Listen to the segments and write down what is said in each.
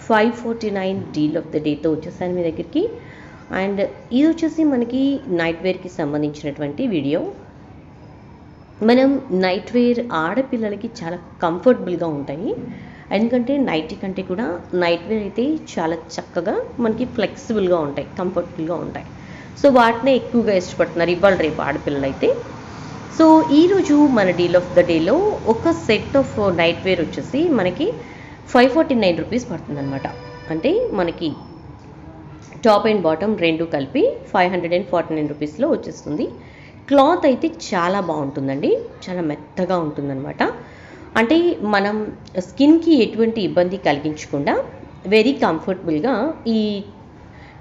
549 deal of the డేతో వచ్చేసాను మీ దగ్గరికి. And ఇది వచ్చేసి మనకి నైట్ వేర్కి సంబంధించినటువంటి వీడియో. మనం నైట్ వేర్ ఆడపిల్లలకి చాలా కంఫర్టబుల్గా ఉంటాయి. ఎందుకంటే నైటీ కంటే కూడా నైట్ వేర్ అయితే చాలా చక్కగా మనకి ఫ్లెక్సిబుల్గా ఉంటాయి, కంఫర్టబుల్గా ఉంటాయి. సో వాటినే ఎక్కువగా ఇష్టపడుతున్నారు ఇవాళ రేపు ఆడపిల్లలు అయితే. సో ఈరోజు మన డీల్ ఆఫ్ ద డేలో ఒక సెట్ ఆఫ్ నైట్ వేర్ వచ్చేసి మనకి 549 రూపీస్ పడుతుందన్నమాట. అంటే మనకి టాప్ అండ్ బాటమ్ రెండు కలిపి 549 రూపీస్లో వచ్చేస్తుంది. క్లాత్ అయితే చాలా బాగుంటుందండి, చాలా మెత్తగా ఉంటుందన్నమాట. అంటే మనం స్కిన్కి ఎటువంటి ఇబ్బంది కలిగించకుండా వెరీ కంఫర్టబుల్గా ఈ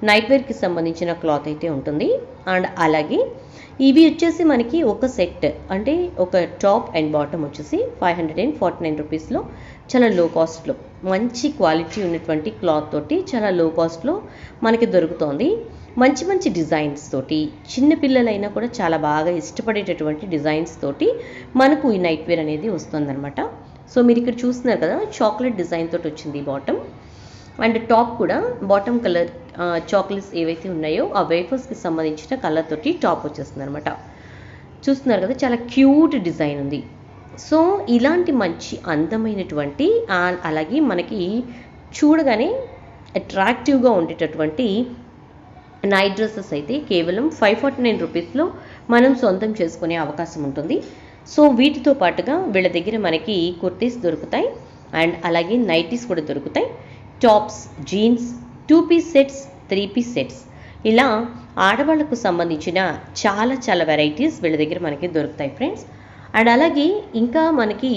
నైట్ వేర్కి సంబంధించిన క్లాత్ అయితే ఉంటుంది. అండ్ అలాగే ఇవి వచ్చేసి మనకి ఒక సెట్ అంటే ఒక టాప్ అండ్ బాటమ్ వచ్చేసి 549 రూపీస్లో చాలా లో కాస్ట్లో మంచి క్వాలిటీ ఉన్నటువంటి క్లాత్ తోటి చాలా లో కాస్ట్లో మనకి దొరుకుతోంది. మంచి మంచి డిజైన్స్ తోటి చిన్నపిల్లలైనా కూడా చాలా బాగా ఇష్టపడేటటువంటి డిజైన్స్ తోటి మనకు ఈ నైట్ వేర్ అనేది వస్తుందన్నమాట. సో మీరు ఇక్కడ చూస్తున్నారు కదా, చాక్లెట్ డిజైన్ తోటి వచ్చింది బాటమ్. అండ్ టాప్ కూడా బాటమ్ కలర్ చాక్లెట్స్ ఏవైతే ఉన్నాయో ఆ వేఫర్స్కి సంబంధించిన కలర్ తోటి టాప్ వచ్చేస్తుంది అనమాట. చూస్తున్నారు కదా, చాలా క్యూట్ డిజైన్ ఉంది. సో ఇలాంటి మంచి అందమైనటువంటి అలాగే మనకి చూడగానే అట్రాక్టివ్గా ఉండేటటువంటి నైట్ డ్రెస్సెస్ అయితే కేవలం 549 రూపీస్లో మనం సొంతం చేసుకునే అవకాశం ఉంటుంది. సో వీటితో పాటుగా వీళ్ళ దగ్గర మనకి కుర్తీస్ దొరుకుతాయి అండ్ అలాగే నైటీస్ కూడా దొరుకుతాయి. Tops, jeans, 2 piece sets, 3 piece sets, ఇలా ఆడవాళ్లకు సంబంధించిన చాలా చాలా వెరైటీస్ వీళ్ళ దగ్గర మనకి దొరుకుతాయి ఫ్రెండ్స్. అండ్ అలాగే ఇంకా మనకి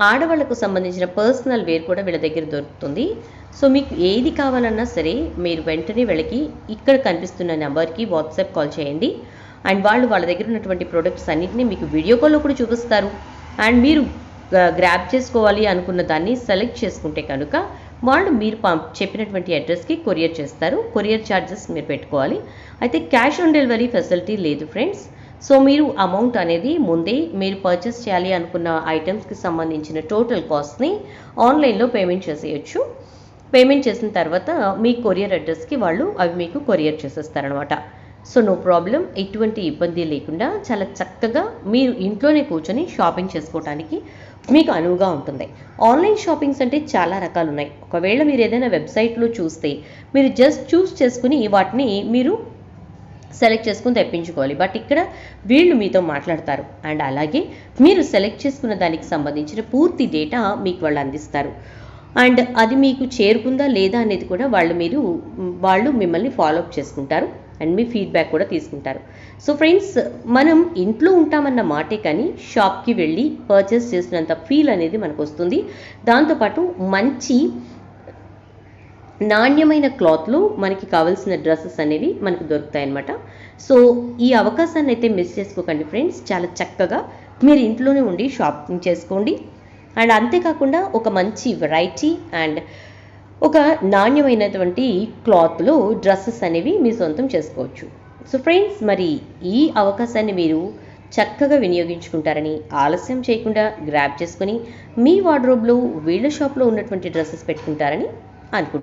ఆడవాళ్లకు సంబంధించిన పర్సనల్ వేర్ కూడా వీళ్ళ దగ్గర దొరుకుతుంది. సో మీకు ఏది కావాలన్నా సరే మీరు వెంటనే వీళ్ళకి ఇక్కడ కనిపిస్తున్న నెంబర్కి వాట్సాప్ కాల్ చేయండి. అండ్ వాళ్ళ దగ్గర ఉన్నటువంటి ప్రొడక్ట్స్ అన్నింటినీ మీకు వీడియో కాల్లో కూడా చూపిస్తారు. అండ్ మీరు గ్రాబ్ చేసుకోవాలి అనుకున్న దాన్ని సెలెక్ట్ చేసుకుంటే కనుక వాళ్ళు మీరు చెప్పినటువంటి అడ్రస్కి కొరియర్ చేస్తారు. కొరియర్ ఛార్జెస్ మీరు పెట్టుకోవాలి. అయితే క్యాష్ ఆన్ డెలివరీ ఫెసిలిటీ లేదు ఫ్రెండ్స్. సో మీరు అమౌంట్ అనేది ముందే మీరు పర్చేస్ చేయాలి అనుకున్న ఐటమ్స్కి సంబంధించిన టోటల్ కాస్ట్ని ఆన్లైన్లో పేమెంట్ చేసేయచ్చు. పేమెంట్ చేసిన తర్వాత మీ కొరియర్ అడ్రస్కి వాళ్ళు అవి మీకు కొరియర్ చేసేస్తారనమాట. సో నో ప్రాబ్లం, ఎటువంటి ఇబ్బంది లేకుండా చాలా చక్కగా మీరు ఇంట్లోనే కూర్చొని షాపింగ్ చేసుకోవడానికి మీకు అనువుగా ఉంటుంది. ఆన్లైన్ షాపింగ్స్ అంటే చాలా రకాలు ఉన్నాయి. ఒకవేళ మీరు ఏదైనా వెబ్సైట్లో చూస్తే మీరు జస్ట్ చూస్ చేసుకుని వాటిని మీరు సెలెక్ట్ చేసుకుని తెప్పించుకోవాలి. బట్ ఇక్కడ వీళ్ళు మీతో మాట్లాడతారు అండ్ అలాగే మీరు సెలెక్ట్ చేసుకున్న దానికి సంబంధించిన పూర్తి డేటా మీకు వాళ్ళు అందిస్తారు. అండ్ అది మీకు చేరుకుందా లేదా అనేది కూడా వాళ్ళు మిమ్మల్ని ఫాలోఅప్ చేసుకుంటారు అండ్ మీ ఫీడ్బ్యాక్ కూడా తీసుకుంటారు. సో ఫ్రెండ్స్, మనం ఇంట్లో ఉంటామన్న మాటే కానీ షాప్కి వెళ్ళి పర్చేస్ చేసినంత ఫీల్ అనేది మనకు వస్తుంది. దాంతోపాటు మంచి నాణ్యమైన క్లాత్లో మనకి కావాల్సిన డ్రెస్సెస్ అనేవి మనకు దొరుకుతాయి అన్నమాట. సో ఈ అవకాశాన్ని అయితే మిస్ చేసుకోకండి ఫ్రెండ్స్. చాలా చక్కగా మీరు ఇంట్లోనే ఉండి షాపింగ్ చేసుకోండి. అండ్ అంతేకాకుండా ఒక మంచి వెరైటీ అండ్ ఒక నాణ్యమైనటువంటి క్లాత్లో డ్రెస్సెస్ అనేవి మీ సొంతం చేసుకోవచ్చు. సో ఫ్రెండ్స్, మరి ఈ అవకాశాన్ని మీరు చక్కగా వినియోగించుకుంటారని, ఆలస్యం చేయకుండా గ్రాబ్ చేసుకుని మీ వార్డ్రోబ్లో వీళ్ళ షాప్లో ఉన్నటువంటి డ్రెస్సెస్ పెట్టుకుంటారని అనుకుంటున్నాను.